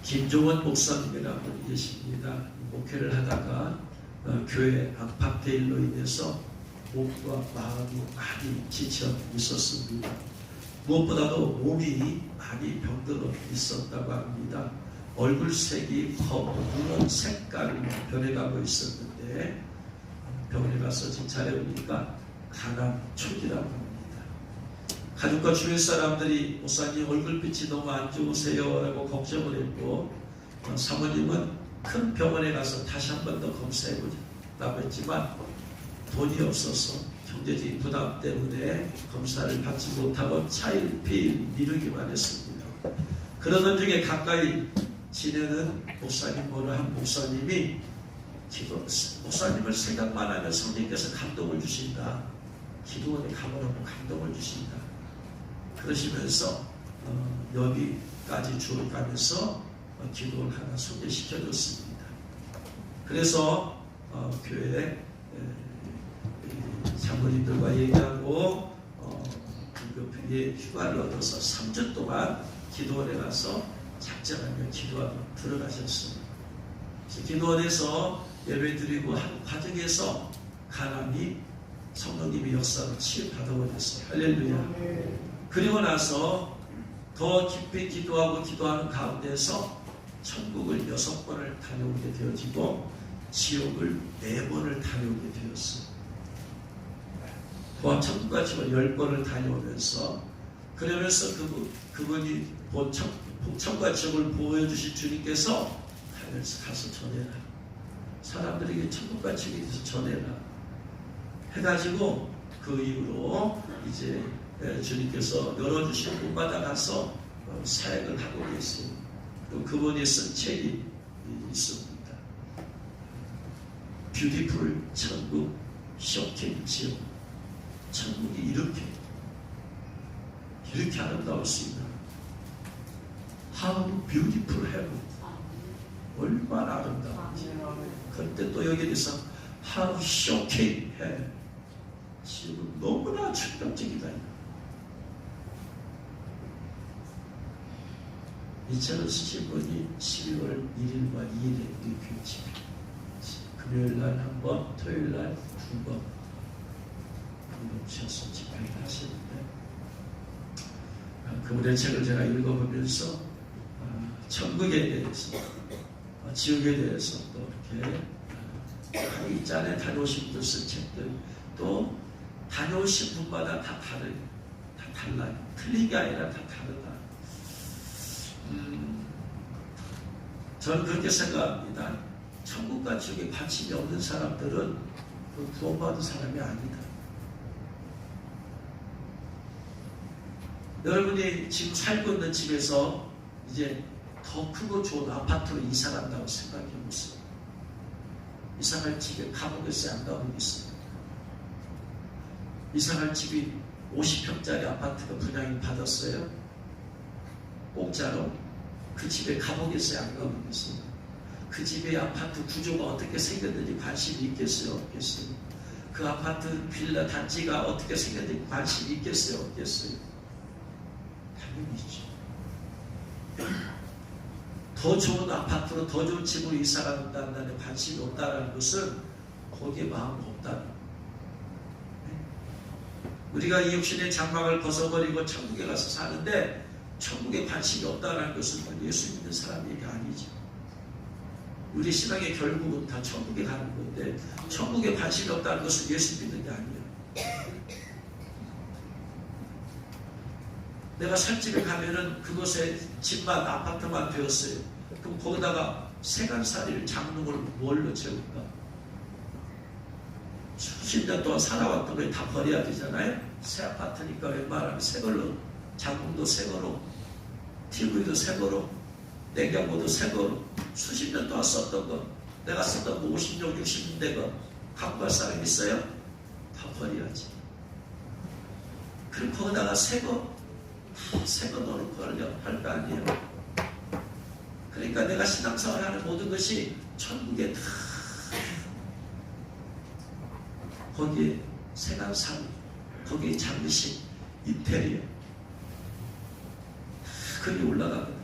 김종원 목사님이라는 분이 계십니다. 목회를 하다가 교회 안팎의 일로 인해서 몸과 마음이 많이 지쳐 있었습니다. 무엇보다도 몸이 많이 병들어 있었다고 합니다. 얼굴색이 검은 색깔로 변해가고 있었는데 병원에 가서 진찰해 보니까 간암 초기라고 합니다. 가족과 주변 사람들이 목사님 얼굴빛이 너무 안 좋으세요 라고 걱정을 했고, 사모님은 큰 병원에 가서 다시 한 번 더 검사해보자고 했지만 돈이 없어서 경제적인 부담 때문에 검사를 받지 못하고 차일피일 미루기만 했습니다. 그러던 중에 가까이 지내는 목사님으로 한 목사님이 목사님을 생각만 하면 성령께서 감동을 주신다. 기도원에 가보라고 감동을 주신다. 그러시면서 여기까지 주로 가면서 기도를 하나 소개시켜줬습니다. 그래서 교회 장로님들과 얘기하고 그 휴가를 얻어서 3주 동안 기도원에 가서 작정하며 기도하고 들어가셨습니다. 기도원에서 예배드리고 하는 과정에서 간암이 성령님의 역사로 치유받아버렸어요. 할렐루야. 그리고 나서 더 깊이 기도하고 기도하는 가운데서 천국을 6번을 다녀오게 되어지고 지옥을 4번을 다녀오게 되었어요. 천국과 지옥을 10번을 다녀오면서, 그러면서 그분이 천국과 지옥을 보여주신 주님께서 가서 전해라. 사람들에게 천국과 지옥에 대해서 전해라. 해가지고 그 이후로 이제 주님께서 열어주신 곳마다 가서 사역을 하고 계세요. 또 그분이 쓴 책이 있습니다. 뷰티풀 천국, 쇼킹 지옥. 천국이 이렇게 아름다울 수 있나? How beautiful heaven. 얼마나 아름다운지. 그때 또 여기에 대해서 How shocking hell. 지금 너무나 충격적이다. 이 책을 쓰신 분이 12월 1일과 2일에 우리 교회 집회, 금요일 날 한 번, 토요일 날 2번 오셔서 집회를 하시는데, 그분의 책을 제가 읽어보면서 천국에 대해서, 지옥에 대해서 또 이렇게 이 짠에 다녀오신 분들 쓴 책들, 또 다녀오신 분마다 다 달라요. 틀린 게 아니라 다 다르다. 저는 그렇게 생각합니다. 천국과 지옥에 관심이 없는 사람들은 구원받은 사람이 아니다. 여러분이 지금 살고 있는 집에서 이제 더 크고 좋은 아파트로 이사간다고 생각해 보세요. 이사갈 집에 가보겠어요? 안 가보겠어요? 이사갈 집이 50평짜리 아파트가 분양이 받았어요. 공짜로. 그 집에 가보겠어요? 안 가보겠어요? 그 집의 아파트 구조가 어떻게 생겼는지 관심이 있겠어요? 없겠어요? 그 아파트 빌라 단지가 어떻게 생겼는지 관심이 있겠어요? 없겠어요? 당연히 있죠. 더 좋은 아파트로, 더 좋은 집으로 이사간다는 데 관심이 없다는 것은 거기에 마음이 없다는. 우리가 이 육신의 장막을 벗어버리고 천국에 가서 사는데 천국에 관심이 없다는 것은 예수 믿는 사람 얘기 아니죠. 우리 신앙의 결국은 다 천국에 가는 건데, 천국에 관심이 없다는 것은 예수 믿는 게 아니에요. 내가 살 집에 가면은 그곳에 집만, 아파트만 되었어요. 그럼 거기다가 세간살이를 장롱을 뭘로 채울까? 수십 년 동안 살아왔던 걸 다 버려야 되잖아요. 새 아파트니까 웬만하면 새 걸로, 장롱도 새 거로, TV도 새 거로, 냉장고도 새 거로, 수십 년 동안 썼던 거, 내가 썼던 거 50년, 60년대 거 갖고 갈 사람 있어요? 다 버려야지. 그럼 거기다가 새 거 넣어놓고 할 거 아니에요. 그러니까 내가 신앙생활 하는 모든 것이 천국에 다, 거기에 세간산, 거기에 장식, 인테리어, 거기 올라가거든.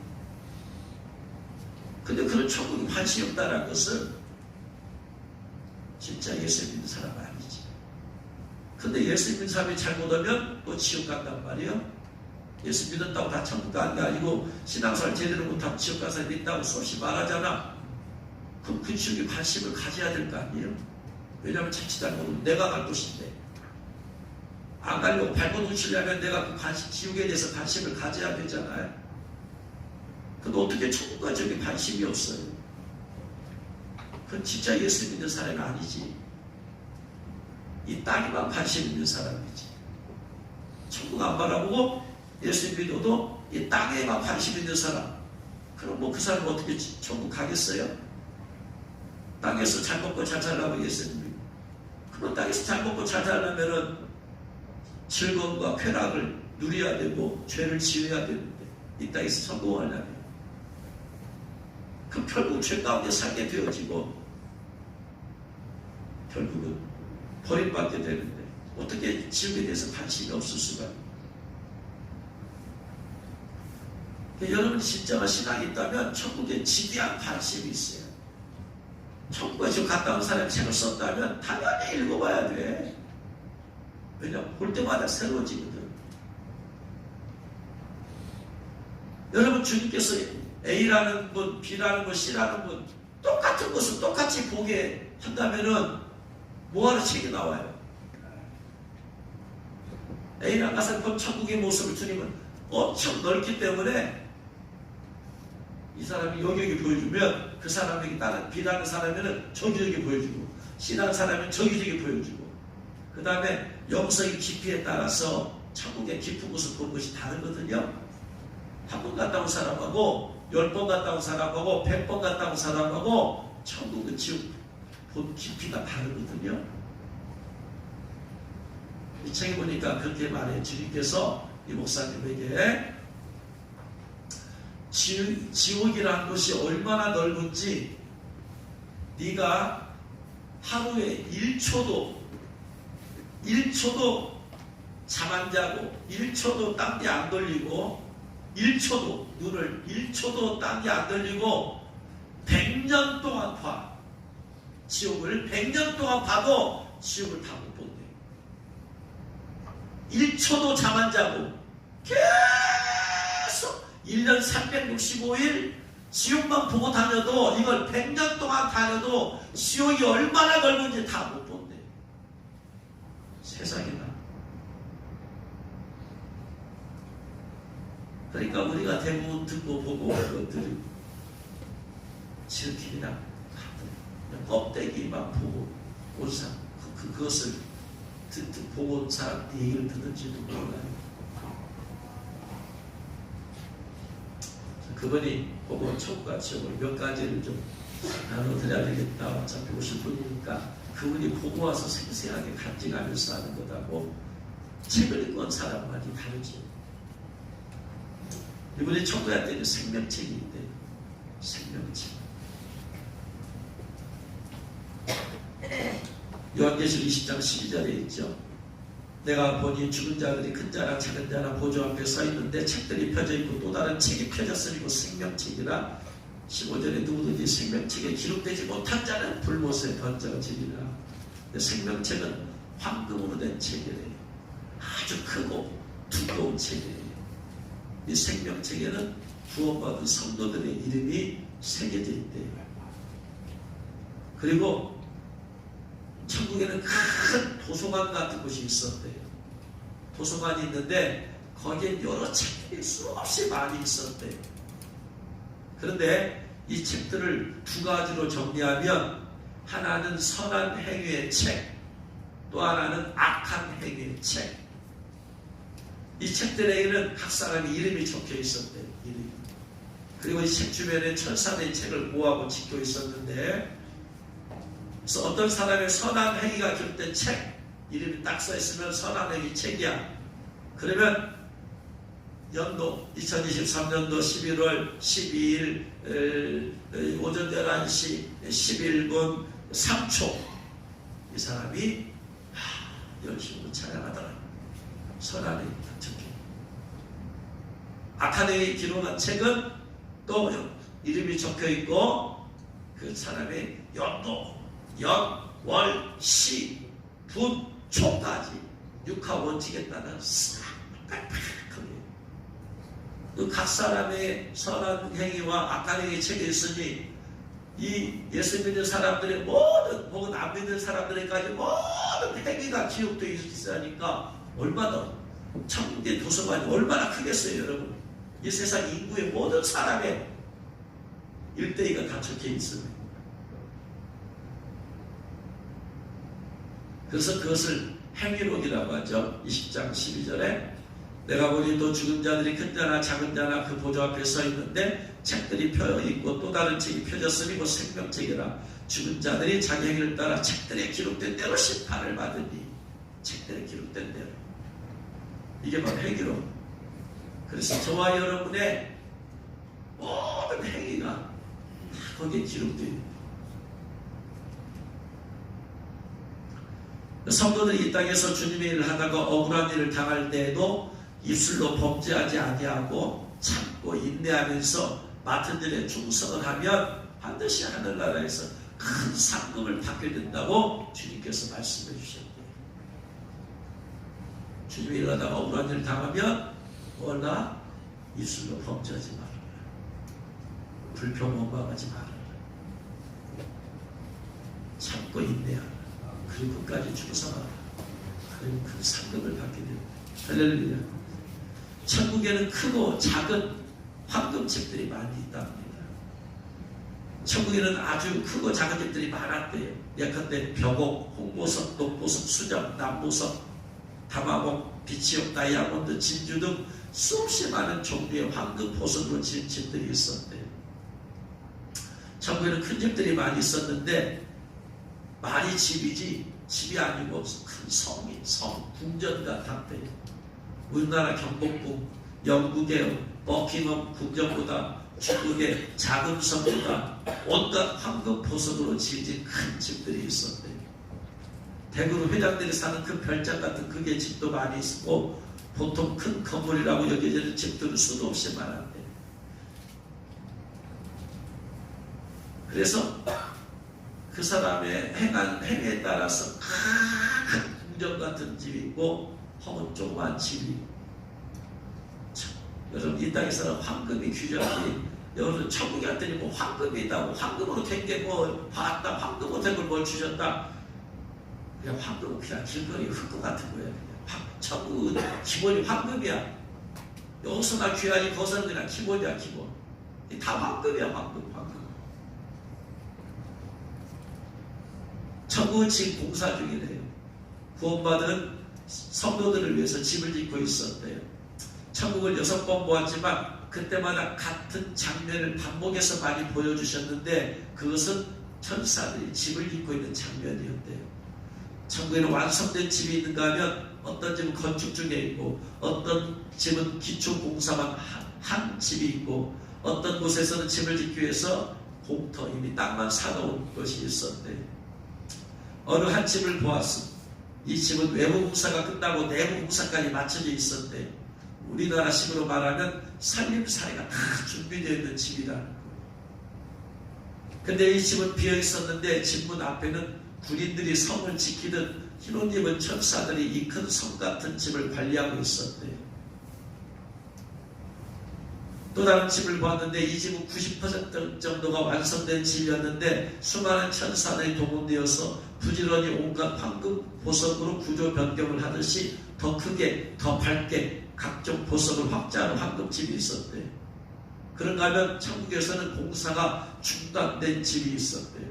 근데 그런 천국에 관심이 없다는 것은 진짜 예수 믿는 사람 아니지. 근데 예수 믿는 사람이 잘못하면 또 지옥 간단 말이에요. 예수 믿었다고 다 천국 가는 게 아니고 신앙생활 제대로 못하고 지옥 간 사람이 있다고 수없이 말하잖아. 그럼 그 지옥에 관심을 가져야 될 거 아니에요? 왜냐하면 자칫 잘못하면 내가 갈 곳인데 안 가려고 발버둥치려면 내가 그 지옥에 대해서 관심을 가져야 되잖아요. 근데 어떻게 천국과 지옥에 관심이 없어요? 그건 진짜 예수 믿는 사람이 아니지. 이 땅에만 관심 있는 사람이지. 천국 안 바라보고 예수 믿어도 이 땅에만 관심 있는 사람, 그럼 뭐 그 사람 어떻게 천국 가겠어요? 땅에서 잘 먹고 잘 살라고 예수님이. 그럼 땅에서 잘 먹고 잘 살려면은 즐거움과 쾌락을 누려야 되고 죄를 지어야 되는데 이 땅에서 성공하려면 그럼 결국 죄 가운데 살게 되어지고 결국은 버림받게 되는데 어떻게 지옥에 대해서 관심이 없을 수가 있어요? 여러분이 진짜가 신앙이 있다면 천국에 지대한 관심이 있어요. 천국에 지금 갔다 온 사람이 책을 썼다면 당연히 읽어봐야 돼. 왜냐하면 볼 때마다 새로워지거든. 여러분 주님께서 A라는 분, B라는 분, C라는 분 똑같은 것을 똑같이 보게 한다면은 뭐하러 책이 나와요? A랑 가서 본 천국의 모습을 주님은 엄청 넓기 때문에 이 사람이 여기 보여주면 그 사람에게 다른 B라는 사람에는 저기 보여주고 C라는 사람은 저기 보여주고 그 다음에 영성의 깊이에 따라서 천국의 깊은 곳을 보는 것이 다르거든요. 한 번 갔다 온 사람하고 10번 갔다 온 사람하고 100번 갔다 온 사람하고 천국은 지옥 본 깊이가 다르거든요. 이 책에 보니까 그렇게 말해. 주님께서 이 목사님에게 지옥이라는 것이 얼마나 넓은지 네가 하루에 1초도 잠 안 자고 1초도 딴 데 안 돌리고 1초도 눈을 1초도 딴 데 안 돌리고 100년 동안 봐. 지옥을 100년 동안 봐도 지옥을 다 못 본대. 1초도 잠 안 자고 계속 1년 365일 지옥만 보고 다녀도 이걸 100년 동안 다녀도 지옥이 얼마나 넓은지 다 못 본대. 세상에나. 그러니까 우리가 대부분 듣고 보고 온 것들이 지름길이나 껍데기만 보고 온 사람, 그것을 보고 온 사람 얘기를 듣는지도 몰라요. 그분이 보고 천국과 지옥을 몇 가지를 좀 나눠드려야 되겠다. 어차피 오실 분이니까 그분이 보고 와서 생생하게 간직하면서 하는 것하고 책을 읽은 사람만이 다르지. 이분이 천국에 때는 생명책이 있대. 생명책. 요한계시록 20장 12절에 있죠. 내가 보니 죽은 자들이 큰 자나 작은 자나 보좌 앞에 서 있는데 책들이 펴져 있고 또 다른 책이 펴졌으니 그 생명책이라. 15절에 누구든지 생명책에 기록되지 못한 자는 불못에 던져지리라. 생명책은 황금으로 된 책이래요. 아주 크고 두꺼운 책이에요. 이 생명책에는 구원받은 성도들의 이름이 새겨져 있대요. 그리고 천국에는 큰 도서관 같은 곳이 있었대요. 도서관이 있는데 거기에 여러 책들이 수없이 많이 있었대요. 그런데 이 책들을 두 가지로 정리하면 하나는 선한 행위의 책, 또 하나는 악한 행위의 책. 이 책들에게는 각 사람의 이름이 적혀 있었대요. 이름이. 그리고 이 책 주변에 천사들의 책을 보호하고 지켜 있었는데, 그래서 어떤 사람의 선한 행위가 기록된 책, 이름이 딱 써 있으면 선한 행위 책이야. 그러면 연도 2023년도 11월 12일 오전 11시 11분 3초 이 사람이 열심히 찬양하더라. 선한 행위 적혀. 악한 행위 기록한 책은 또 이름이 적혀 있고 그 사람의 연도, 연, 월, 시, 분, 초까지 육하 원칙에 따라 그 각 사람의 선한 행위와 악한 행위 책에 있으니 이 예수 믿는 사람들의 모든 혹은 안 믿는 사람들에까지 모든 행위가 기록되어 있으니까 얼마나 천국의 도서관이 얼마나 크겠어요 여러분. 이 세상 인구의 모든 사람의 일대기가 다 적혀 있습니다. 그래서 그것을 행위록이라고 하죠. 20장 12절에 내가 보니 또 죽은 자들이 큰 자나 작은 자나 그 보좌 앞에 서 있는데 책들이 펴 있고 또 다른 책이 펴졌으니 곧 생명책이라. 죽은 자들이 자기 행위를 따라 책들에 기록된 대로 심판을 받으니. 책들에 기록된 대로. 이게 바로 행위록. 그래서 저와 여러분의 모든 행위가 다 거기에 기록되어 있습니다. 성도들이 이 땅에서 주님의 일을 하다가 억울한 일을 당할 때에도 입술로 범죄하지 아니하고 참고 인내하면서 맡은 일에 충성을 하면 반드시 하늘나라에서 큰 상급을 받게 된다고 주님께서 말씀해 주셨대요. 주님의 일을 하다가 억울한 일을 당하면 뭐라? 입술로 범죄하지 말아라. 불평 원망하지 말아라. 참고 인내하라. 그리고 끝까지 충성하라. 그리고 큰 상급을 받게 됩니다. 할렐루야. 천국에는 크고 작은 황금책들이 많이 있답니다. 천국에는 아주 크고 작은 책들이 많았대요. 예컨대 벽옥, 홍보석, 녹보석, 수정, 남보석, 다마목, 비치옥, 다이아몬드, 진주 등 수없이 많은 종류의 황금 보석으로 지은 집들이 있었대요. 천국에는 큰 집들이 많이 있었는데 말이 집이지 집이 아니고 큰 성이 성, 궁전 같았대요. 우리나라 경복궁, 영국의 버킹엄 궁전보다 중국의 작은 성보다 온갖 황금 보석으로 지어진 큰 집들이 있었대요. 대구로 회장들이 사는 큰 별장 같은 크기의 집도 많이 있고 보통 큰 건물이라고 여겨지는 집들은 수도 없이 많았대요. 그래서 그 사람의 행에 따라서 큰 궁전 같은 집이 있고 혹은 조그만 집이. 여러분 이 땅에서는 황금이 귀하지. 여러분 천국에 갔더니 뭐 황금이 있다고 황금으로 된 게 뭐 봤다. 황금으로 된 걸 뭘 주셨다. 그냥 황금은 그냥 길거리 흙것 같은 거예요. 천국은 기본이 황금이야. 여기서나 귀하지 거기서는 그냥 기본이야 기본. 다 황금이야 황금. 천국은 지금 공사 중이래요. 구원받은 성도들을 위해서 집을 짓고 있었대요. 천국을 6번 보았지만 그때마다 같은 장면을 반복해서 많이 보여주셨는데 그것은 천사들이 집을 짓고 있는 장면이었대요. 천국에는 완성된 집이 있는가 하면 어떤 집은 건축 중에 있고 어떤 집은 기초 공사만 한 집이 있고 어떤 곳에서는 집을 짓기 위해서 공터 이미 땅만 사놓은 것이 있었대요. 어느 한 집을 보았습니다. 이 집은 외부 공사가 끝나고 내부 공사까지 맞춰져 있었대요. 우리나라식으로 말하면 살림살이가 다 준비되어 있는 집이라는 거예요. 근데 이 집은 비어 있었는데 집문 앞에는 군인들이 성을 지키듯 흰옷 입은 천사들이 이 큰 성 같은 집을 관리하고 있었대요. 또 다른 집을 보았는데 이 집은 90% 정도가 완성된 집이었는데 수많은 천사들이 동원되어서 부지런히 온갖 황금 보석으로 구조 변경을 하듯이 더 크게 더 밝게 각종 보석을 확장하는 황금집이 있었대요. 그런가 하면 천국에서는 공사가 중단된 집이 있었대요.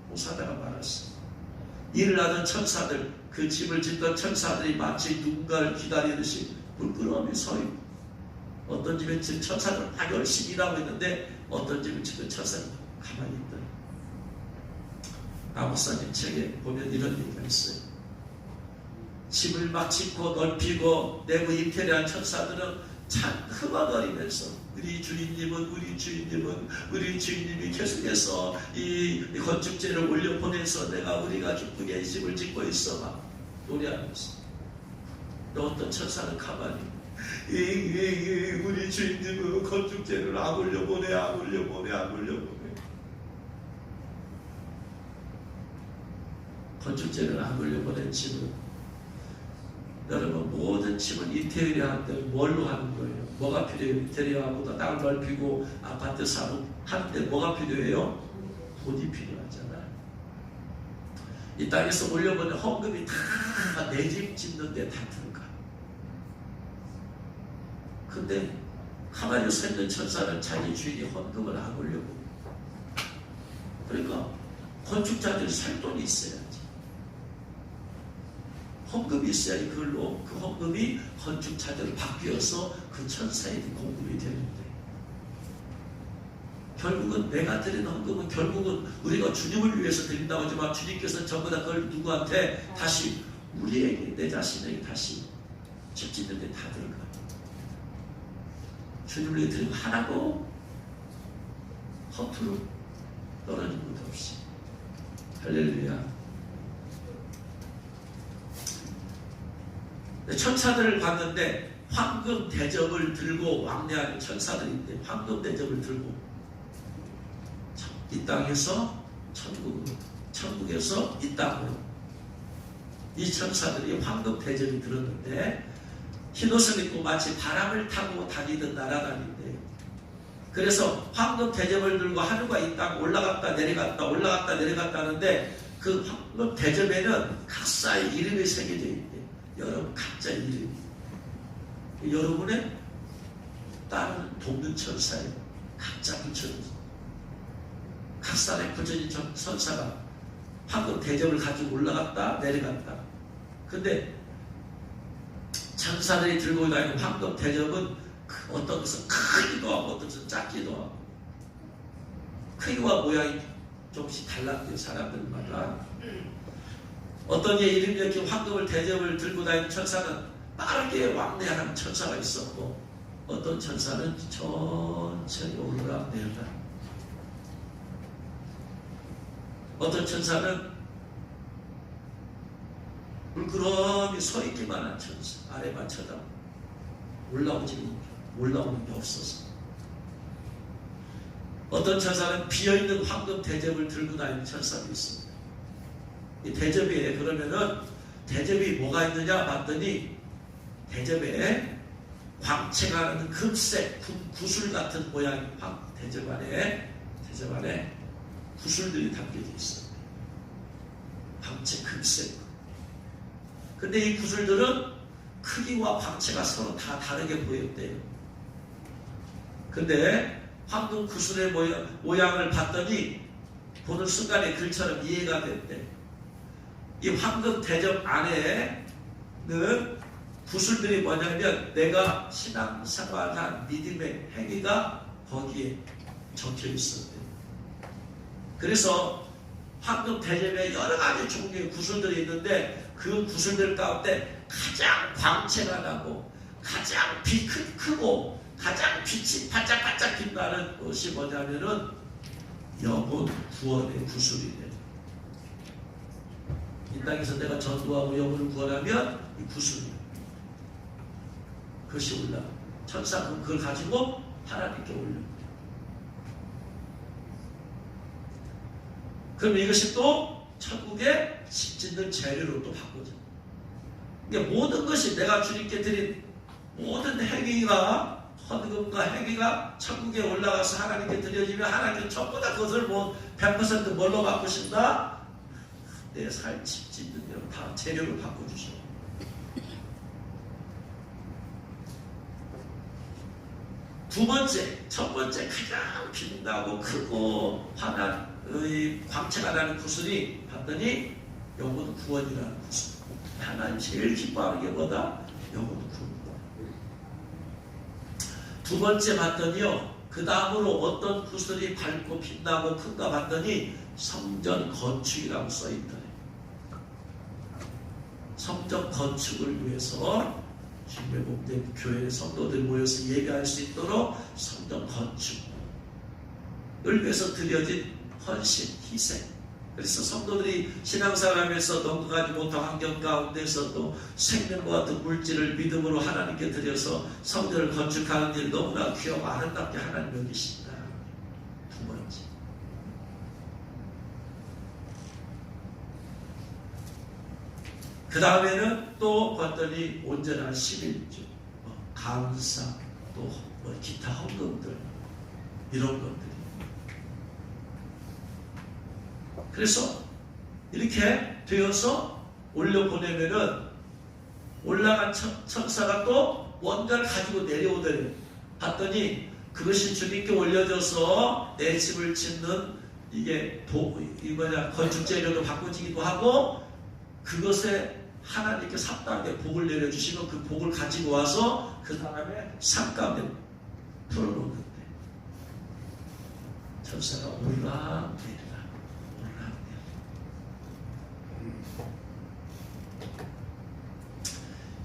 공사다가 말았습니다. 일을 하던 천사들, 그 집을 짓던 천사들이 마치 누군가를 기다리듯이 물끄러미 서 있고 어떤 집에 지금 천사들은 다 열심히 일하고 있는데 어떤 집은 지금 천사는 가만히 있다. 아모스님 책에 보면 이런 얘기가 있어요. 집을 막 짓고 넓히고 내부 인테리어한 천사들은 참 흥얼거리면서 우리 주인님이 계속해서 이 건축재를 올려보내서 우리가 기쁘게 이 집을 짓고 있어 막 노래하면서. 또 어떤 천사는 가만히 우리 주인님은 건축재를 안 올려보내. 건축재를 안 올려보낸 집은, 여러분 모든 집은 인테리어 하는데 뭘로 하는 거예요? 뭐가 필요해요? 인테리어하고 땅을 넓히고 아파트 사고 하는데 뭐가 필요해요? 돈이 필요하잖아요. 이 땅에서 올려보낸 헌금이 다 내 집 짓는데 다 들어가. 근데 가만히 서 있는 천사는 자기 주인이 헌금을 안 올려보고, 그러니까 건축자들이 살 돈이 있어야지. 헌금이 있어야지 그걸로 그 헌금이 건축자들로 바뀌어서 그 천사에게 공급이 되는데, 결국은 내가 드리는 헌금은 결국은 우리가 주님을 위해서 드린다고 하지만 주님께서 전부 다 그걸 누구한테 다시 우리에게, 내 자신에게 다시 집 짓는 데 다 들어가. 주님을 위해 드리면 하나도 허투루 떨어진 것 없이. 할렐루야. 천사들을 봤는데 황금 대접을 들고 왕래하는 천사들인데, 황금 대접을 들고 이 땅에서 천국으로, 천국에서 이 땅으로 이 천사들이 황금 대접이 들었는데, 흰옷을 입고 마치 바람을 타고 다니던 날아다닌대요. 그래서 황금 대접을 들고 하늘과 이 땅 올라갔다 내려갔다 하는데, 그 황금 대접에는 각자의 이름이 새겨져 있대요. 여러분 각자의 이름이. 여러분의 딸은 돕는 천사예요. 각자 붙여줘서. 각 사람의 붙여진 천사가 황금 대접을 가지고 올라갔다 내려갔다. 근데 천사들이 들고 다니는 황금 대접은 어떤 것은 크기도 하고 어떤 것은 작기도 하고, 크기와 모양이 조금씩 달랐대요. 사람들마다. 어떤 이의 이름이 이렇게 황금을 대접을 들고 다니는 천사는 빠르게 왕래하는 천사가 있었고, 어떤 천사는 천천히 오르락내리락, 어떤 천사는 물끄러미 서 있기만 한 천사, 아래만 쳐다보고 올라오는 게 없어서. 어떤 천사는 비어있는 황금 대접을 들고 다니는 천사도 있습니다. 이 대접에 그러면은 대접이 뭐가 있느냐 봤더니, 대접에 광채가 나는 금색 구슬 같은 모양의 대접 안에 구슬들이 담겨져 있어요. 광채 금색. 근데 이 구슬들은 크기와 광채가 서로 다 다르게 보였대요. 근데 황금 구슬의 모양을 봤더니 보는 순간에 글처럼 이해가 됐대. 이 황금 대접 안에는 구슬들이 뭐냐면 내가 신앙생활한 믿음의 행위가 거기에 적혀 있었대. 그래서 황금 대접에 여러 가지 종류의 구슬들이 있는데, 그 구슬들 가운데 가장 광채가 나고 가장 빛이 크고 가장 빛이 반짝반짝 빛나는 것이 뭐냐면은 영혼 구원의 구슬이래. 이 땅에서 내가 전도하고 영혼을 구원하면 이 구슬이야. 그것이 올라. 천사는 그걸 가지고 하나님께 올려. 그럼 이것이 또 천국의 집 짓는 재료로 또 바꿔져. 그러니까 모든 것이 내가 주님께 드린 모든 행위가, 헌금과 행위가 천국에 올라가서 하나님께 드려지면 하나님께 전부 다 그것을 100% 뭘로 바꾸신다? 내 살 집 짓는 대로 다 재료로 바꿔주셔. 두 번째, 첫 번째 가장 빛나고 크고 환한 광채가 나는 구슬이 봤더니 영혼 구원이라는 구슬. 하나님 제일 기뻐하는 게 뭐다? 영혼 구원. 두 번째 봤더니요, 그 다음으로 어떤 구슬이 밝고 빛나고 큰가 봤더니 성전 건축이라고 써있더래. 성전 건축을 위해서 주님의 몸된 교회 성도들 모여서 예배할 수 있도록 성전 건축을 위해서 드려진 헌신, 희생, 그래서 성도들이 신앙생활하면서 넘어가지 못한 환경 가운데서도 생명과 같은 물질을 믿음으로 하나님께 드려서 성전을 건축하는 일 너무나 귀하고 아름답게 하나님 여기십니다. 두 번째, 그 다음에는 또 봤더니 온전한 11조, 감사, 또 기타 헌금들, 이런 것들이. 그래서 이렇게 되어서 올려보내면은 올라간 천사가 또 뭔가를 가지고 내려오더래요. 봤더니 그것이 주님께 올려져서 내 집을 짓는 이게 건축 재료로 바꿔지기도 하고, 그것에 하나님께서 합당하게 복을 내려주시면 그 복을 가지고 와서 그 사람의 삶 가운데 풀어놓는데, 천사가 올라내리라.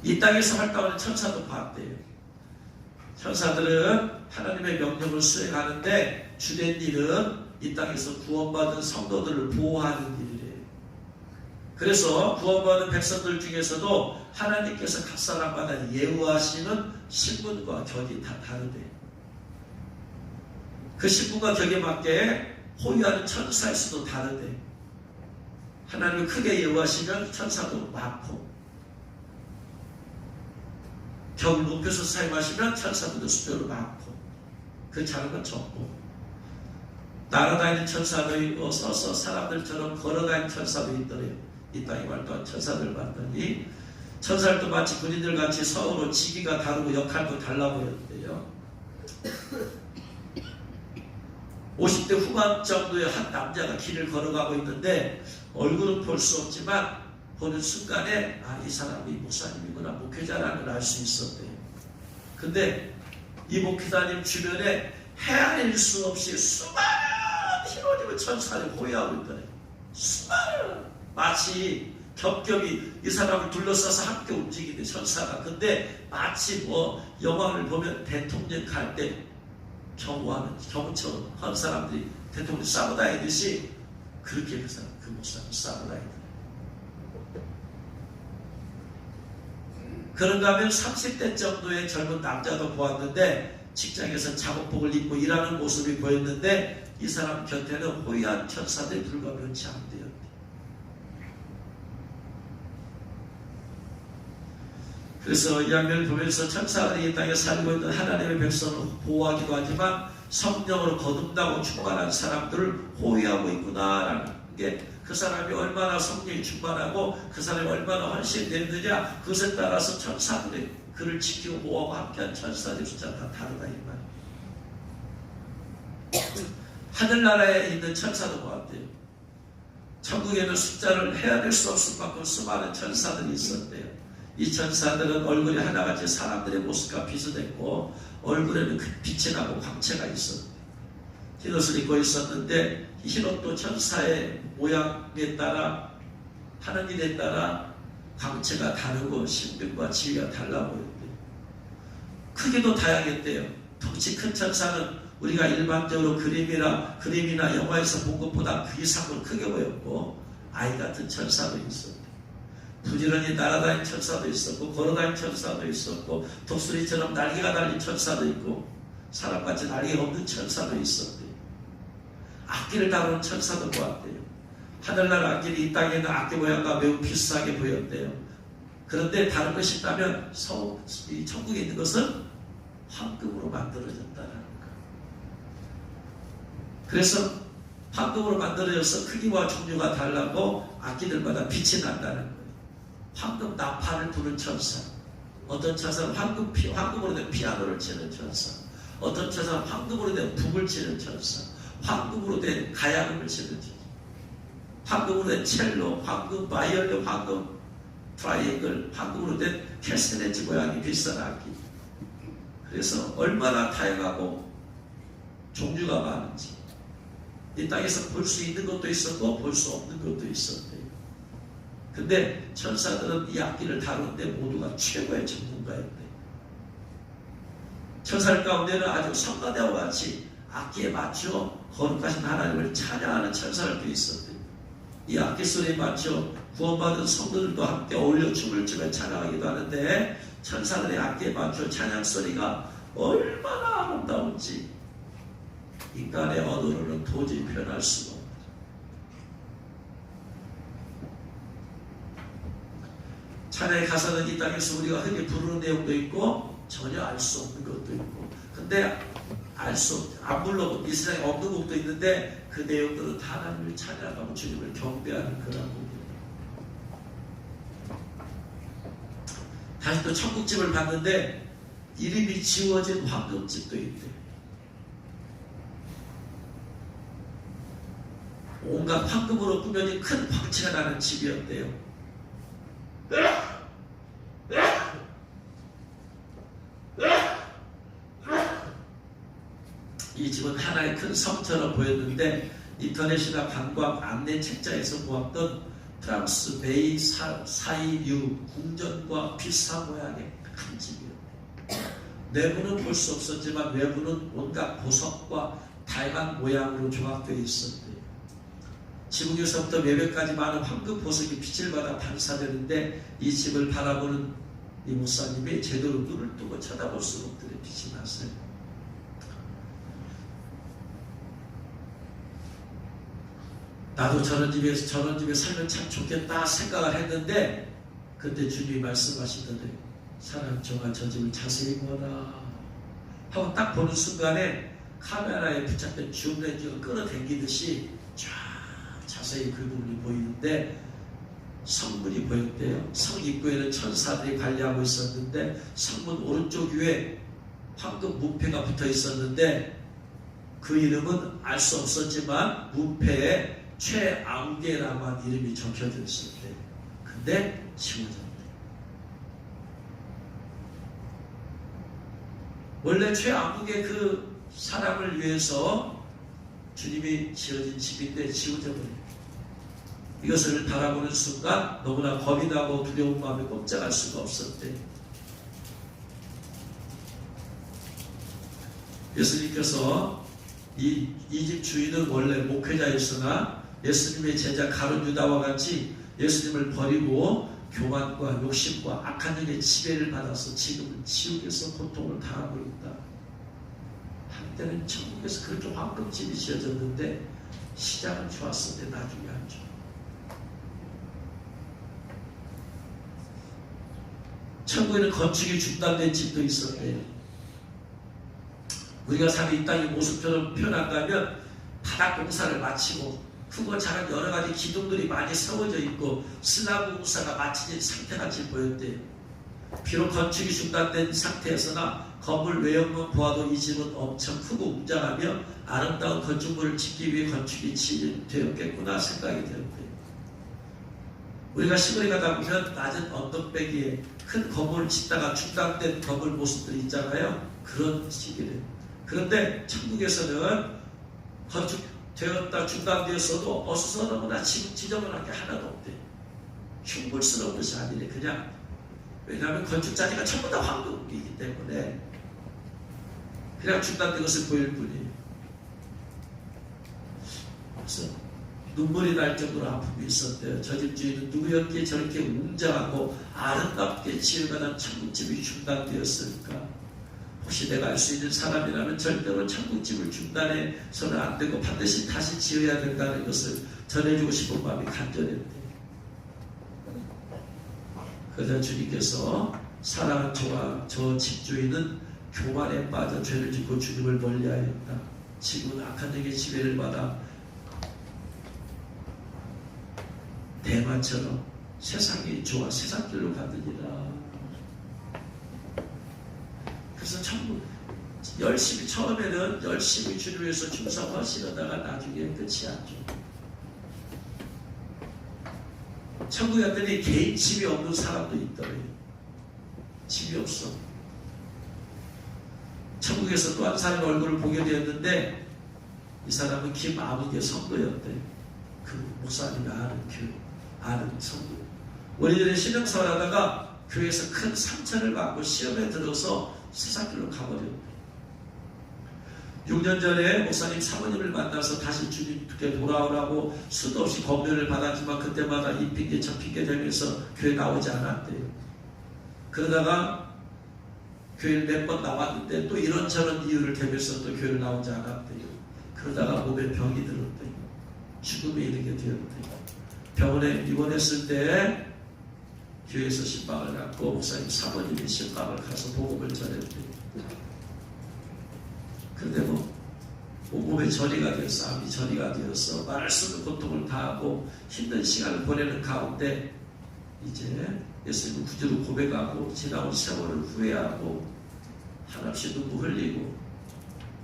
이 땅에서 활동하는 천사도 봤대요. 천사들은 하나님의 명령을 수행하는데 주된 일은 이 땅에서 구원받은 성도들을 보호하는 일이래요. 그래서 구원받은 백성들 중에서도 하나님께서 각 사람마다 예우하시는 신분과 격이 다 다르대요. 그 신분과 격에 맞게 호위하는 천사의 수도 다르대요. 하나님을 크게 예우하시면 천사도 많고, 격을 높여서 사용하시면 천사들도 수별로 많고, 그 작은 건 적고, 날아다니는 천사도 있고 서서 사람들처럼 걸어다니는 천사도 있더래요. 이 땅에 활동한 천사들 봤더니 천사들도 마치 군인들 같이 서로 직위가 다르고 역할도 달라 보였대요. 50대 후반 정도의 한 남자가 길을 걸어가고 있는데 얼굴은 볼 수 없지만 보는 순간에 이 사람이 목사님이구나, 목회자라는 걸 알 수 있었대요. 근데 이 목회자님 주변에 헤아릴 수 없이 수많은 히로님의 천사를 호위하고 있더래요. 수많은, 마치 겹겹이 이 사람을 둘러싸서 함께 움직이는 천사가. 근데 마치 영화를 보면 대통령 갈 때 경호처럼 한 사람들이 대통령 싸고 다니듯이 그렇게 그 목사님 싸고 다니더래요. 그런가 하면 30대 정도의 젊은 남자도 보았는데 직장에서 작업복을 입고 일하는 모습이 보였는데 이 사람 곁에는 호위한 천사들이 불과 몇치 안 돼요. 그래서 이 장면을 보면서 천사들이 이 땅에 살고 있는 하나님의 백성을 보호하기도 하지만 성령으로 거듭나고 충만한 사람들을 호위하고 있구나라는 게, 그 사람이 얼마나 성령이 충만하고 그 사람이 얼마나 헌신됐느냐, 그것에 따라서 천사들이 그를 지키고 보호하고 함께한 천사들의 숫자가 다 다르다 이 말이에요. 하늘나라에 있는 천사도 보았대요. 천국에는 숫자를 헤아릴 수 없을 만큼 수많은 천사들이 있었대요. 이 천사들은 얼굴이 하나같이 사람들의 모습과 비슷했고 얼굴에는 빛이 나고 광채가 있었대요. 흰옷을 입고 있었는데 흰옷도 천사의 모양에 따라 하는 일에 따라 광채가 다르고 신분과 지위가 달라 보였대요. 크기도 다양했대요. 덩치 큰 천사는 우리가 일반적으로 그림이나 영화에서 본 것보다 그 이상으로 크게 보였고, 아이 같은 천사도 있었대요. 부지런히 날아다니는 천사도 있었고, 걸어다니는 천사도 있었고, 독수리처럼 날개가 달린 천사도 있고, 사람같이 날개가 없는 천사도 있었대요. 악기를 다루는 천사도 보았대요. 하늘나라 악기는 이 땅에 있는 악기 모양과 매우 비슷하게 보였대요. 그런데 다른 것이 있다면 이 천국에 있는 것은 황금으로 만들어졌다는 거예요. 그래서 황금으로 만들어져서 크기와 종류가 달라고 악기들마다 빛이 난다는 거예요. 황금 나팔을 부는 천사, 어떤 천사는 황금으로 된 피아노를 치는 천사, 어떤 천사는 황금으로 된 북을 치는 천사, 황금으로 된 가야금을 치는 천사, 황금으로 된 첼로, 황금 바이올린, 황금 트라이앵글, 황금으로 된 캐스터네츠 모양이 비싼 악기. 그래서 얼마나 다양하고 종류가 많은지, 이 땅에서 볼 수 있는 것도 있었고 볼 수 없는 것도 있었대요. 근데 천사들은 이 악기를 다루는데 모두가 최고의 전문가였대요. 천사들 가운데는 아주 성가대와 같이 악기에 맞춰 거룩하신 하나님을 찬양하는 천사들도 있었대요. 이 악기 소리에 맞춰 구원받은 성도들도 함께 어울려 춤을 추며 찬양하기도 하는데 천사들의 악기에 맞춰 찬양 소리가 얼마나 아름다운지 인간의 언어로는 도저히 표현할 수가 없어요. 찬양의 가사는 이 땅에서 우리가 흔히 부르는 내용도 있고 전혀 알 수 없는 것도 있고, 근데 안 불러본 이 세상에 없는 곡도 있는데 그 내용들은 다 하나님을 찬양하고 주님을 경배하는 그런 곡이에요. 다시 또 천국집을 봤는데 이름이 지워진 황금집도 있대. 온갖 황금으로 꾸며진 큰 광채가 나는 집이었대요. 이 집은 하나의 큰 섬처럼 보였는데 인터넷이나 관광 안내 책자에서 보았던 프랑스 베이 사이유 궁전과 비슷한 모양의 큰 집이었대요. 내부는 볼 수 없었지만 외부는 온갖 보석과 다양한 모양으로 조각되어 있었대요. 지붕에서부터 외벽까지 많은 황금 보석이 빛을 받아 반사되는데 이 집을 바라보는 이 목사님이 제대로 눈을 뜨고 쳐다볼수록 들의 빛이 났어요. 나도 저런 집에 살면 참 좋겠다 생각을 했는데 그때 주님이 말씀하시더래요. 사람 정아 저 집을 자세히 보라 하고 딱 보는 순간에 카메라에 붙잡힌 줌 렌즈가 끌어당기듯이 쫙 자세히 그 부분이 보이는데 성문이 보였대요. 성 입구에는 천사들이 관리하고 있었는데 성문 오른쪽 위에 황금 문패가 붙어 있었는데 그 이름은 알 수 없었지만 문패에 최암계라고 한 이름이 적혀져 있었대요. 근데 지워졌대요. 원래 최암계 그 사람을 위해서 주님이 지어진 집인데 지워져 버려요. 이것을 바라보는 순간 너무나 겁이 나고 두려운 마음에 꼼짝할 수가 없었대요. 예수님께서 이 집 주인은 원래 목회자였으나 예수님의 제자 가룟 유다와 같이 예수님을 버리고 교만과 욕심과 악한 일의 지배를 받아서 지금은 지옥에서 고통을 당하고 있다. 한때는 천국에서 그렇게 황금집이 지어졌는데 시작은 좋았었는데 나중에 안 좋아. 천국에는 건축이 중단된 집도 있었대요. 우리가 사는 이 땅의 모습처럼 표현한다면 바닥 공사를 마치고 크고 작은 여러 가지 기둥들이 많이 세워져 있고 슬라브 공사가 마쳐진 상태같이 보였대요. 비록 건축이 중단된 상태에서나 건물 외형만 보아도 이 집은 엄청 크고 웅장하며 아름다운 건축물을 짓기 위해 건축이 진행되었겠구나 생각이 되었대요. 우리가 시골에 가다 보면 낮은 언덕배기에 큰 건물을 짓다가 중단된 건물 모습들이 있잖아요. 그런 시기를. 그런데 천국에서는 건축되었다 중단되었어도 어수선하거나 지저분한 게 하나도 없대요. 흉물스러운 것이 아니래. 그냥 왜냐하면 건축 자체가 전부 다 황금이기 때문에 그냥 중단된 것을 보일 뿐이에요. 그래서 눈물이 날 정도로 아픔이 있었대요. 저 집 주인은 누구였기에 저렇게 웅장하고 아름답게 지어가던 천국집이 중단되었을까? 혹시 내가 알 수 있는 사람이라면 절대로 천국집을 중단해서는 안 되고 반드시 다시 지어야 된다는 것을 전해주고 싶은 마음이 간절했대요. 그러자 주님께서 사랑하는 저와 저 집주인은 교만에 빠져 죄를 짓고 주님을 멀리하였다. 지금은 악한 영의 지배를 받아 대만처럼 세상이 좋아 세상길로 가느니라. 그래서 처음에는 열심히 주를 위해서 충성하시려다가 나중에 끝이 안 좋아. 천국에 갔더니 개인 집이 없는 사람도 있더래요. 집이 없어. 천국에서 또 한 사람의 얼굴을 보게 되었는데 이 사람은 김아무개 성도였대. 그 목사님이 아는 성도. 오래전에 신앙생활 하다가 교회에서 큰 상처를 받고 시험에 들어서 세상길로 가버렸대. 6년 전에 목사님 사모님을 만나서 다시 주님께 돌아오라고 수도 없이 권면을 받았지만 그때마다 이 핑계 저 핑계 대면서 교회 나오지 않았대요. 그러다가 교회를 몇 번 나왔는데 또 이런저런 이유를 대면서 또 교회를 나오지 않았대요. 그러다가 몸에 병이 들었대요. 죽음에 이르게 되었대요. 병원에 입원했을 때 교회에서 신방을 갖고 목사님 사모님이 신방을 가서 복음을 전했대요. 그런데 몸에 저리가 되었어. 암이 저리가 되었어. 말할 수 없는 고통을 다하고 힘든 시간을 보내는 가운데 이제 예수님을 구주로 고백하고 지나온 세월을 후회하고 한없이 눈물 흘리고,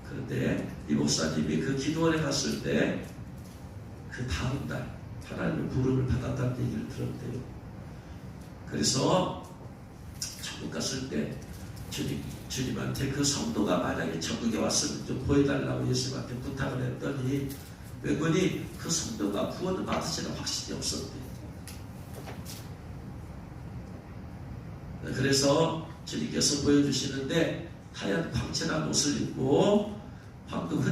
그런데 이 목사님이 그 기도원에 갔을 때 그 다음 날 하나님의 부름을 받았다는 얘기를 들었대요. 그래서 천국 갔을 때 주님한테 그 성도가 만약에 천국에 왔으면 좀 보여달라고 예수님한테 부탁을 했더니 웬건이 그 성도가 구원을 받으시는 확신이 없었대요. 그래서 주님께서 보여주시는데 하얀 방채란 옷을 입고 방금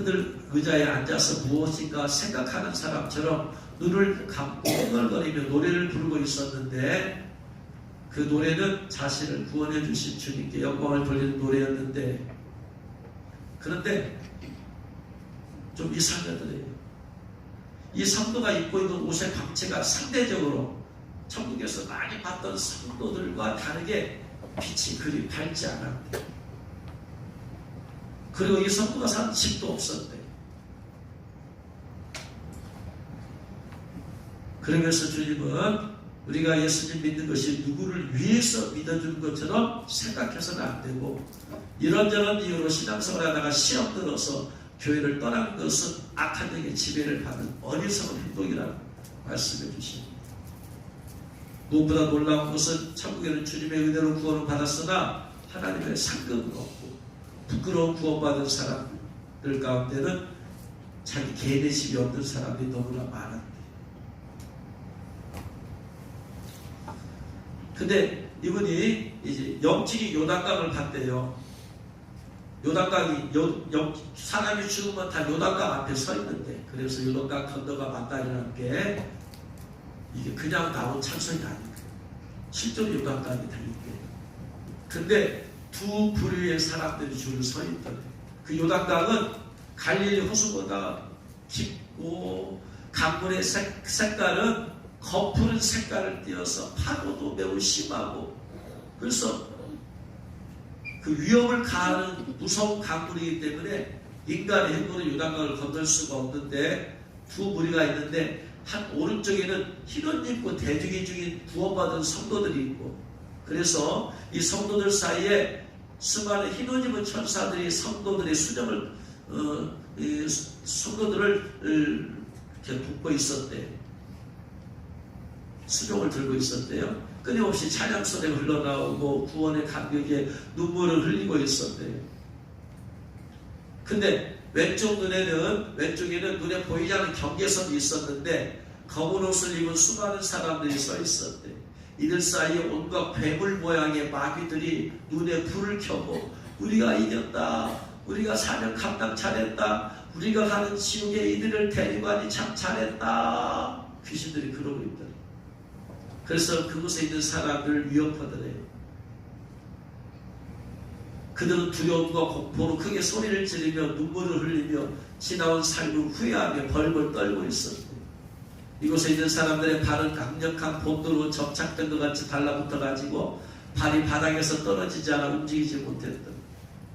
의자에 앉아서 무엇인가 생각하는 사람처럼 눈을 감고 흥얼거리며 노래를 부르고 있었는데, 그 노래는 자신을 구원해 주신 주님께 영광을 돌리는 노래였는데, 그런데 좀 이상하더래요. 이 성도가 입고 있는 옷의 방채가 상대적으로 천국에서 많이 봤던 성도들과 다르게 빛이 그리 밝지 않았대요. 그리고 이 성도가 산 집도 없었대요. 그러면서 주님은 우리가 예수님 믿는 것이 누구를 위해서 믿어주는 것처럼 생각해서는 안 되고, 이런저런 이유로 신앙생활 하다가 시험 들어서 교회를 떠난 것은 악한 영의 지배를 받는 어리석은 행동이라고 말씀해 주십니다. 무엇보다 놀라운 것은 천국에는 주님의 은혜로 구원을 받았으나 하나님의 상급은 없고, 부끄러운 구원받은 사람들 가운데는 자기 개인의 집이 없는 사람들이 너무나 많은데, 근데 이분이 이제 영적인 요단강을 봤대요. 요단강이 사람이 죽으면 다 요단강 앞에 서 있는데, 그래서 요단강 건너가 만다이라는 게 이게 그냥 나온 찬송이 아니에요. 실제로 요단강이 달릴게요. 근데 두 부류의 사람들이 줄을 서 있더래요. 그 요단강은 갈릴리 호수보다 깊고 강물의 색깔은 거푸른 색깔을 띠어서 파도도 매우 심하고, 그래서 그 위험을 가하는 무서운 강물이기 때문에 인간의 힘으로 요단강을 건널 수가 없는데, 두 무리가 있는데 한 오른쪽에는 흰옷 입고 대중이 중인 구원받은 성도들이 있고, 그래서 이 성도들 사이에 수많은 흰옷 입은 천사들이 성도들의 수정을 성도들을 이렇게 돕고 있었대요. 수종을 들고 있었대요. 끊임없이 찬양 소리가 흘러나오고 구원의 감격에 눈물을 흘리고 있었대요. 근데 왼쪽에는 눈에 보이지 않는 경계선이 있었는데 검은 옷을 입은 수많은 사람들이 서 있었대요. 이들 사이에 온갖 괴물 모양의 마귀들이 눈에 불을 켜고 우리가 이겼다, 우리가 사명 감당 잘했다, 우리가 가는 지옥에 이들을 데리고 가니 참 잘했다, 귀신들이 그러고 있더래요. 그래서 그곳에 있는 사람들을 위협하더래요. 그들은 두려움과 공포로 크게 소리를 지르며 눈물을 흘리며 지나온 삶을 후회하며 벌벌 떨고 있었대요. 이곳에 있는 사람들의 발은 강력한 본드로 접착된 것 같이 달라붙어가지고 발이 바닥에서 떨어지지 않아 움직이지 못했던,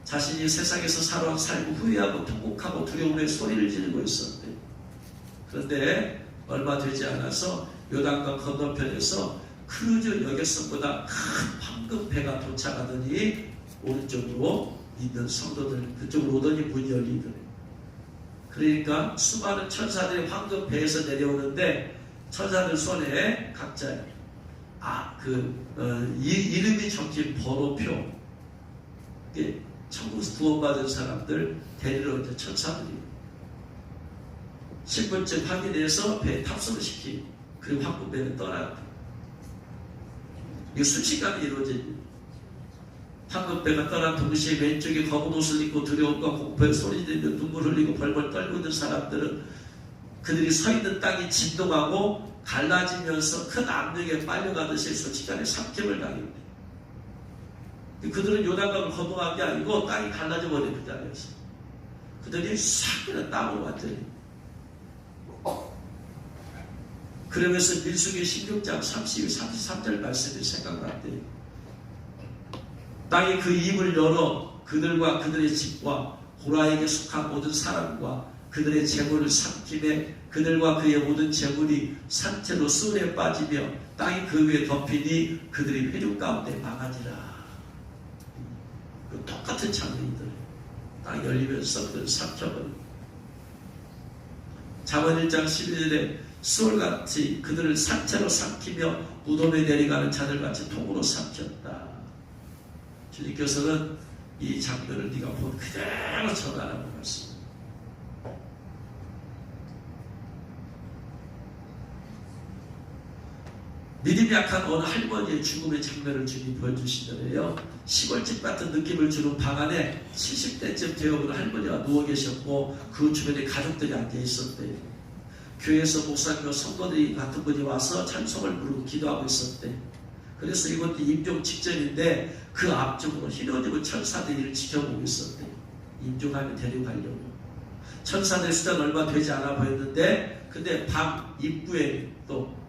자신이 세상에서 살아온 삶을 후회하고 통곡하고 두려움에 소리를 지르고 있었대요. 그런데 얼마 되지 않아서 요단강 건너편에서 크루즈 여객선보다 큰 황금 배가 도착하더니 오른쪽으로 있는 성도들 그쪽으로 오더니 문이 열리더래요. 그러니까 수많은 천사들이 황금 배에서 내려오는데 천사들 손에 각자 이름이 적힌 번호표, 천국에서 구원받은 사람들 데리러 이제 천사들이 신분증 확인해서 배에 탑승을 시키, 그리고 황금배는 떠났다. 이게 순식간에 이루어진 황금배가 떠난 동시에 왼쪽에 검은 옷을 입고 두려움과 공포에 소리지르며 눈물 흘리고 벌벌 떨고 있는 사람들은 그들이 서 있는 땅이 진동하고 갈라지면서 큰 압력에 빨려가듯이 순식간에 삼킴을 당했대. 그들은 요단강을 건너간 게 아니고 땅이 갈라져 버린 그 자리였어. 그들이 싹 그냥 땅으로 완전히. 그러면서 민수기 16장 32, 33절 말씀이 생각났대요. 땅이 그 입을 열어 그들과 그들의 집과 고라에게 속한 모든 사람과 그들의 재물을 삼키매 그들과 그의 모든 재물이 산채로 수울에 빠지며 땅이 그 위에 덮이니 그들이 회중 가운데 망하니라. 그 똑같은 장면이들. 땅이 열리면서 그들을 삼켜버리고 잠언 1장 11절에 수울같이 그들을 산채로 삼키며 무덤에 내려가는 자들같이 통으로 삼켰다. 주님께서는 이 장면을 네가 본 그대로 전하라고 말씀합니다. 믿음이 약한 어느 할머니의 죽음의 장면을 주님이 보여주시더래요. 시골집 같은 느낌을 주는 방 안에 70대쯤 되어보는 할머니가 누워 계셨고 그 주변에 가족들이 앉아 있었대요. 교회에서 목사님과 성도들이 같은 분이 와서 찬송을 부르고 기도하고 있었대. 그래서 이것도 임종 직전인데 그 앞쪽으로 흰 옷 입은 천사들이 이를 지켜보고 있었대. 임종하면 데려가려고. 천사들 숫자는 얼마 되지 않아 보였는데 근데 방 입구에 또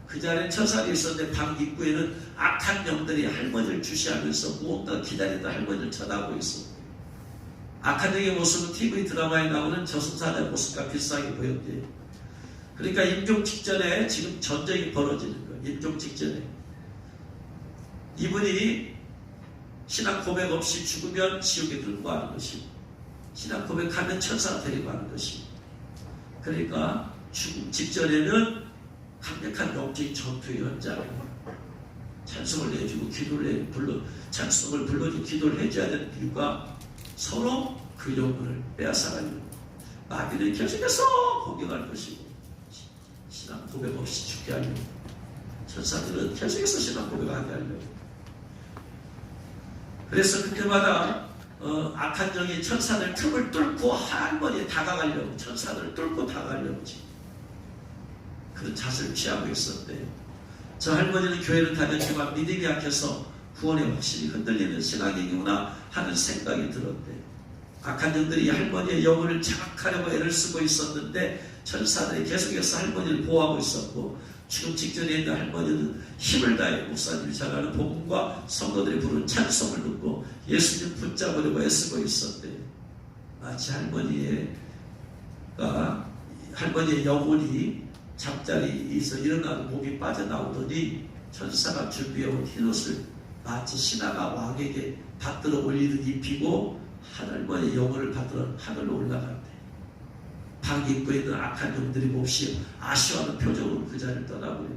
그 자리에 천사들이 있었는데 방 입구에는 악한 영들이 할머니를 주시하면서 무언가 기다리던 할머니를 쳐다보고 있었대. 악한 영의 모습은 TV 드라마에 나오는 저승사자의 모습과 비슷하게 보였대요. 그러니까 임종 직전에 지금 전쟁이 벌어지는 거예요. 임종 직전에. 이분이 신앙 고백 없이 죽으면 지옥에 끌고 가는 것이고 신앙 고백하면 천사가 데리고 가는 것이고 그러니까 죽음 직전에는 강력한 영적인 전투의 현장에 찬송을 내주고 기도를 찬송을 불러주고 기도를 해줘야 되는 이유가 서로 그 영혼을 빼앗아가려고 마귀는 계속해서 공격할 것이고 신앙 고백 없이 죽게 하려고 천사들은 계속해서 신앙 고백하게 하려고 그래서 그때마다 악한 영이 천사들 틈을 뚫고 할머니에 다가가려고 천사들을 뚫고 다가가려고 그런 자세를 취하고 있었대요. 저 할머니는 교회를 다녔지만 믿음이 약해서 구원에 확실히 흔들리는 신앙이구나 하는 생각이 들었대요. 악한 영들이 할머니의 영혼을 장악하려고 애를 쓰고 있었는데 천사들이 계속해서 할머니를 보호하고 있었고 죽음 직전에 있는 할머니는 힘을 다해 목사님이 잘하는 복음과 성도들이 부르는 찬송을 듣고 예수님 붙잡으려고 애쓰고 있었대요. 마치 할머니의 영혼이 잠자리에서 일어나는 몸이 빠져나오더니 천사가 준비해온 흰옷을 마치 신하가 왕에게 받들어 올리듯 입히고 할머니의 영혼을 받들어 하늘로 올라간대. 방 입구에 있는 악한 영들이 몹시 아쉬워하는 표정으로 그 자리를 떠나버렸대.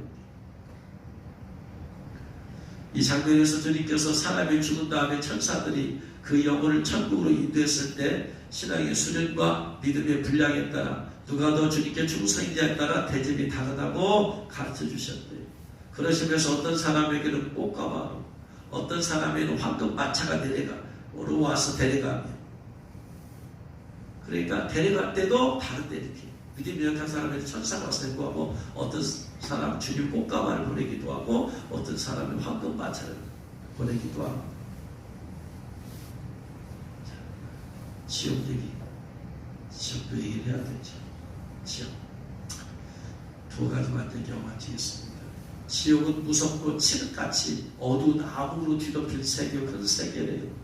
이 장면에서 주님께서 사람이 죽은 다음에 천사들이 그 영혼을 천국으로 인도했을 때 신앙의 수련과 믿음의 분량에 따라 누가 더 주님께 충성인지에 따라 대접이 다르다고 가르쳐 주셨대요. 그러시면서 어떤 사람에게는 꽃가마로 어떤 사람에게는 황금 마차가 오러와서 데려가며 그러니까 데려갈 때도 다른데 이렇게 믿음이 약한 사람에게 천사가 와서 데리고 가고 어떤 사람 주님 꽃가마를 보내기도 하고 어떤 사람은 황금 마차를 보내기도 하고 지옥 지옥도 얘기를 해야 되죠. 지옥 두 가지만 경험하지 있습니다. 지옥은 무섭고 칠흑같이 어두운 암으로 뒤덮인 세계 큰 세계래요.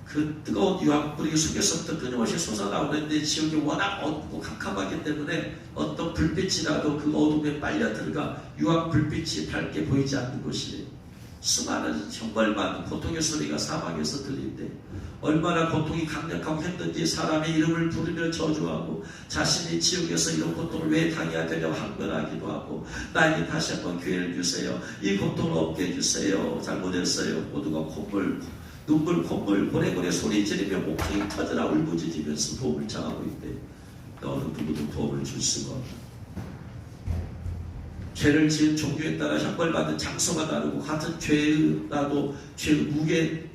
그 뜨거운 유황불이 속에서부터 끊임없이 솟아나오는데 지옥이 워낙 어둡고 캄캄하기 때문에 어떤 불빛이라도 그 어둠에 빨려 들어가 유황불빛이 밝게 보이지 않는 곳이래요. 수많은 형벌받는 고통의 소리가 사방에서 들린대. 얼마나 고통이 강력하고 힘든지 사람의 이름을 부르며 저주하고 자신이 지옥에서 이런 고통을 왜 당해야 되냐고 항변하기도 하고 나에게 다시 한번 기회를 주세요. 이 고통을 없게 해주세요. 잘못했어요. 모두가 눈물 콧물 고래고래 소리 지르며 목청이 터져라 울부짖으면서 도움을 청하고 있대. 어느 누구도 도움을 줄 수가 없다. 죄를 지은 종교에 따라 형벌받는 장소가 다르고 같은 죄라도 죄의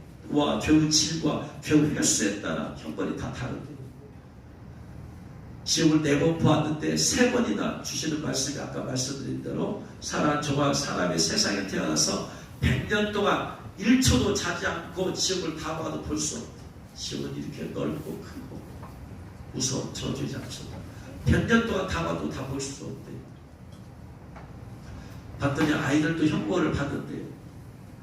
죄의 질과 죄의 횟수에 따라 형벌이 다 다른데, 지옥을 4번 보았는데 3번이나 주시는 말씀이 아까 말씀드린 대로 저와 사람이 세상에 태어나서 100년 동안 1초도 자지 않고 지옥을 다 봐도 볼 수 없다. 지옥은 이렇게 넓고 크고 무서운 저주의 장소다. 100년 동안 다 봐도 다 볼 수 없대. 봤더니 아이들도 형벌을 받는데,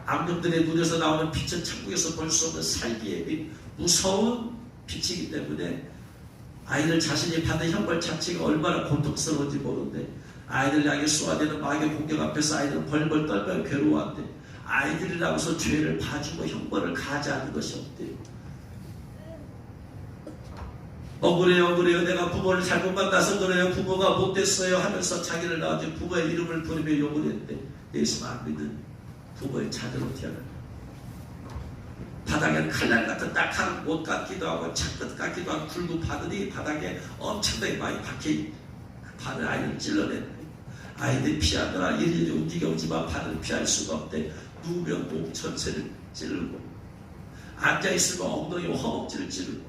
악령들의 눈에서 나오는 빛은 천국에서 볼 수 없는 살기의 빛, 무서운 빛이기 때문에 아이들 자신이 받은 형벌 자체가 얼마나 고통스러운지 모르는데, 아이들 향해 쏘아대는 마귀의 공격 앞에서 아이들은 벌벌 떨며 괴로워한대. 아이들이라고서 죄를 봐주고 형벌을 가하지 것이 없대요. 억울해요. 내가 부모를 잘못 만나서 그래요. 부모가 못됐어요 하면서 자기를 낳아준 부모의 이름을 부르며 욕을 했대. 예수 안 믿는 부모의 자녀로 태어나. 바닥에 칼날 같은 딱한 못 같기도 하고 착끝 같기도 하고 굵은 바늘이 바닥에 엄청나게 많이 박혀있는 그 바늘 아이를 찔러냈대. 아이들이 피하느라 일일이 움직여오지만 바늘을 피할 수가 없대. 누우면 목 전체를 찌르고, 앉아있으면 엉덩이와 허벅지를 찌르고,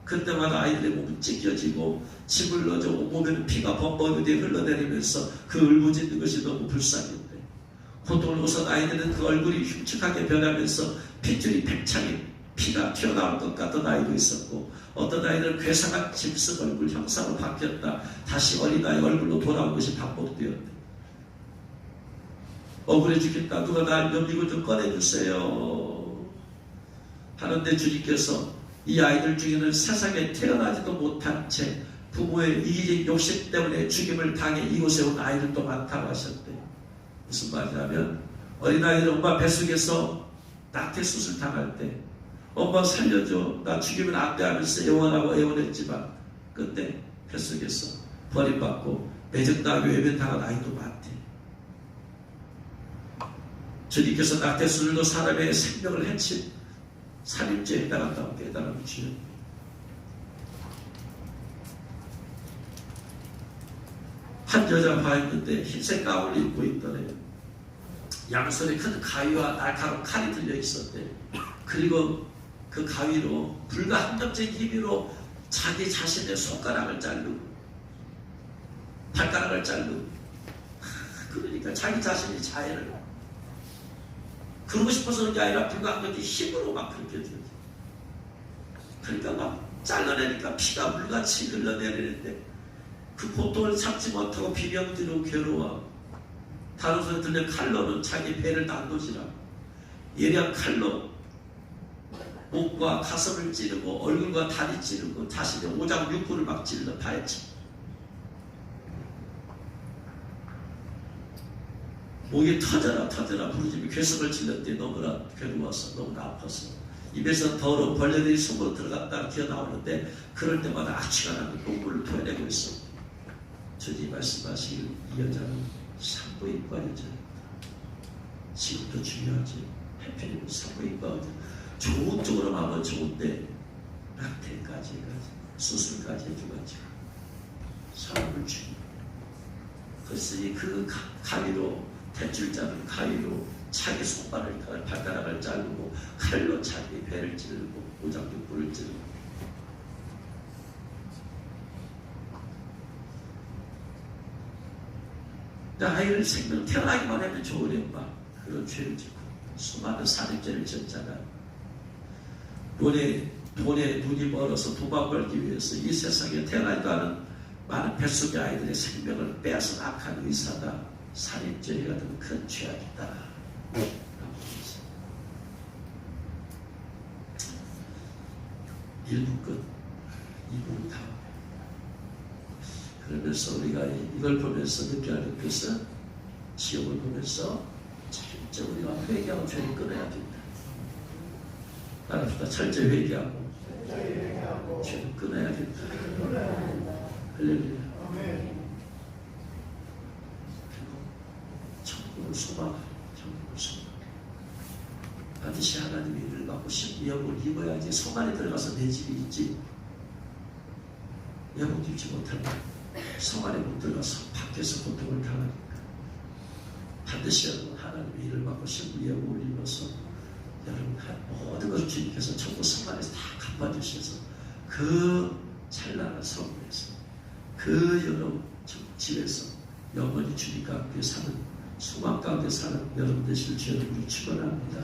그때마다 아이들의 몸이 찢겨지고 침을 넣어주고 몸에는 피가 범벅이 흘러내리면서 그 울부짖는 것이 너무 불쌍했대. 고통을 웃은 아이들은 그 얼굴이 흉측하게 변하면서 핏줄이 팽창해 피가 튀어나올 것 같던 아이도 있었고, 어떤 아이들은 괴상한 짐승 얼굴 형상으로 바뀌었다 다시 어린아이 얼굴로 돌아온 것이 반복되었대. 억울해 죽겠다. 누가 날 염리고 좀 꺼내주세요 하는데 주님께서 이 아이들 중에는 세상에 태어나지도 못한 채 부모의 이기적 욕심 때문에 죽임을 당해 이곳에 온 아이들도 많다고 하셨대. 무슨 말이냐면, 어린아이들 엄마 뱃속에서 낙태수술 당할 때 엄마 살려줘, 나 죽이면 안 돼 하면서 애원하고 애원했지만 그때 뱃속에서 버림받고 매정당하고 외면당한 아이도 많대. 주님께서 낙태수술도 사람의 생명을 해친 살인죄에 해당한다고 깨달음을 주셨네. 한 여자 봐있는데 흰색 가운을 입고 있더래요. 양손에 큰 가위와 날카로운 칼이 들려 있었대. 그리고 그 가위로 불가항력적인 힘으로 자기 자신의 손가락을 자르고 발가락을 자르고, 그러니까 자기 자신이 자해를 그러고 싶어서 그런 게 아니라 불가항력적인 힘으로 막 그렇게 되죠. 그러니까 막 잘라내니까 피가 물같이 흘러내리는데 그 고통을 참지 못하고 비명지르고 괴로워. 다른 소리 들려 칼로는 자기 배를 난도질하고, 예리한 칼로 목과 가슴을 찌르고 얼굴과 다리 찌르고 자신의 오장육부를 막 찔러 파헤치. 목이 터져라 부르짖으며 괴성을 질렀더니 너무나 괴로워서 너무나 아파서 입에서 더러운 벌레들이 속으로 들어갔다 기어 나오는데, 그럴 때마다 악취가 나는 눈물을 토해내고 있어. 주님 말씀하시길, 이 여자는 산부인과 여자입니다. 지금도 중요하지. 해피는 산부인과 여자. 좋은 쪽으로 하면 좋은데 낙태까지 해가지고 수술까지 해줘가지고 사람을 죽이고, 그랬으니 그 가위로, 대줄 잡은 가위로 자기 손발을 발가락을 자르고 칼로 자기 배를 찌르고 오장육부를 찌르고. 아이를 생명 태어나기만 하면 좋으래 엄마. 그런 죄를 짓고 수많은 살인죄를 졌잖아. 돈에 눈이 멀어서 도박 벌기 위해서 이 세상에 태어나지도 않은 많은 뱃속의 아이들의 생명을 빼앗은 악한 의사다. 살인죄가 더 큰 죄악이다. 1부 끝, 2부 다. 그러면서 우리가 이걸 보면서 느껴야 할 것은, 지옥을 보면서 철저히 우리가 회개하고 죄를 끊어야 된다. 따라합시다. 철저히 회개하고 죄를 끊어야 된다. 할렐루야. 천국을 소망하고, 천국을 소망하고, 반드시 하나님의 일을 받고 영을 입어야지 성 안에 들어가서 내 집이 있지. 영을 입지 못하면 성 안에 못 들어가서 밖에서 고통을 당하니까 반드시 하나님의 일을 받고 신부의 영을 입어서 여러분 모든 것을 주님께서 천국 성만에서 다 갚아주셔서 그 찬란한 성문에서 그 여러분 집에서 영원히 주님과 함께 사는 소망 가운데 사는 여러분 되시길 주님으로 축원합니다.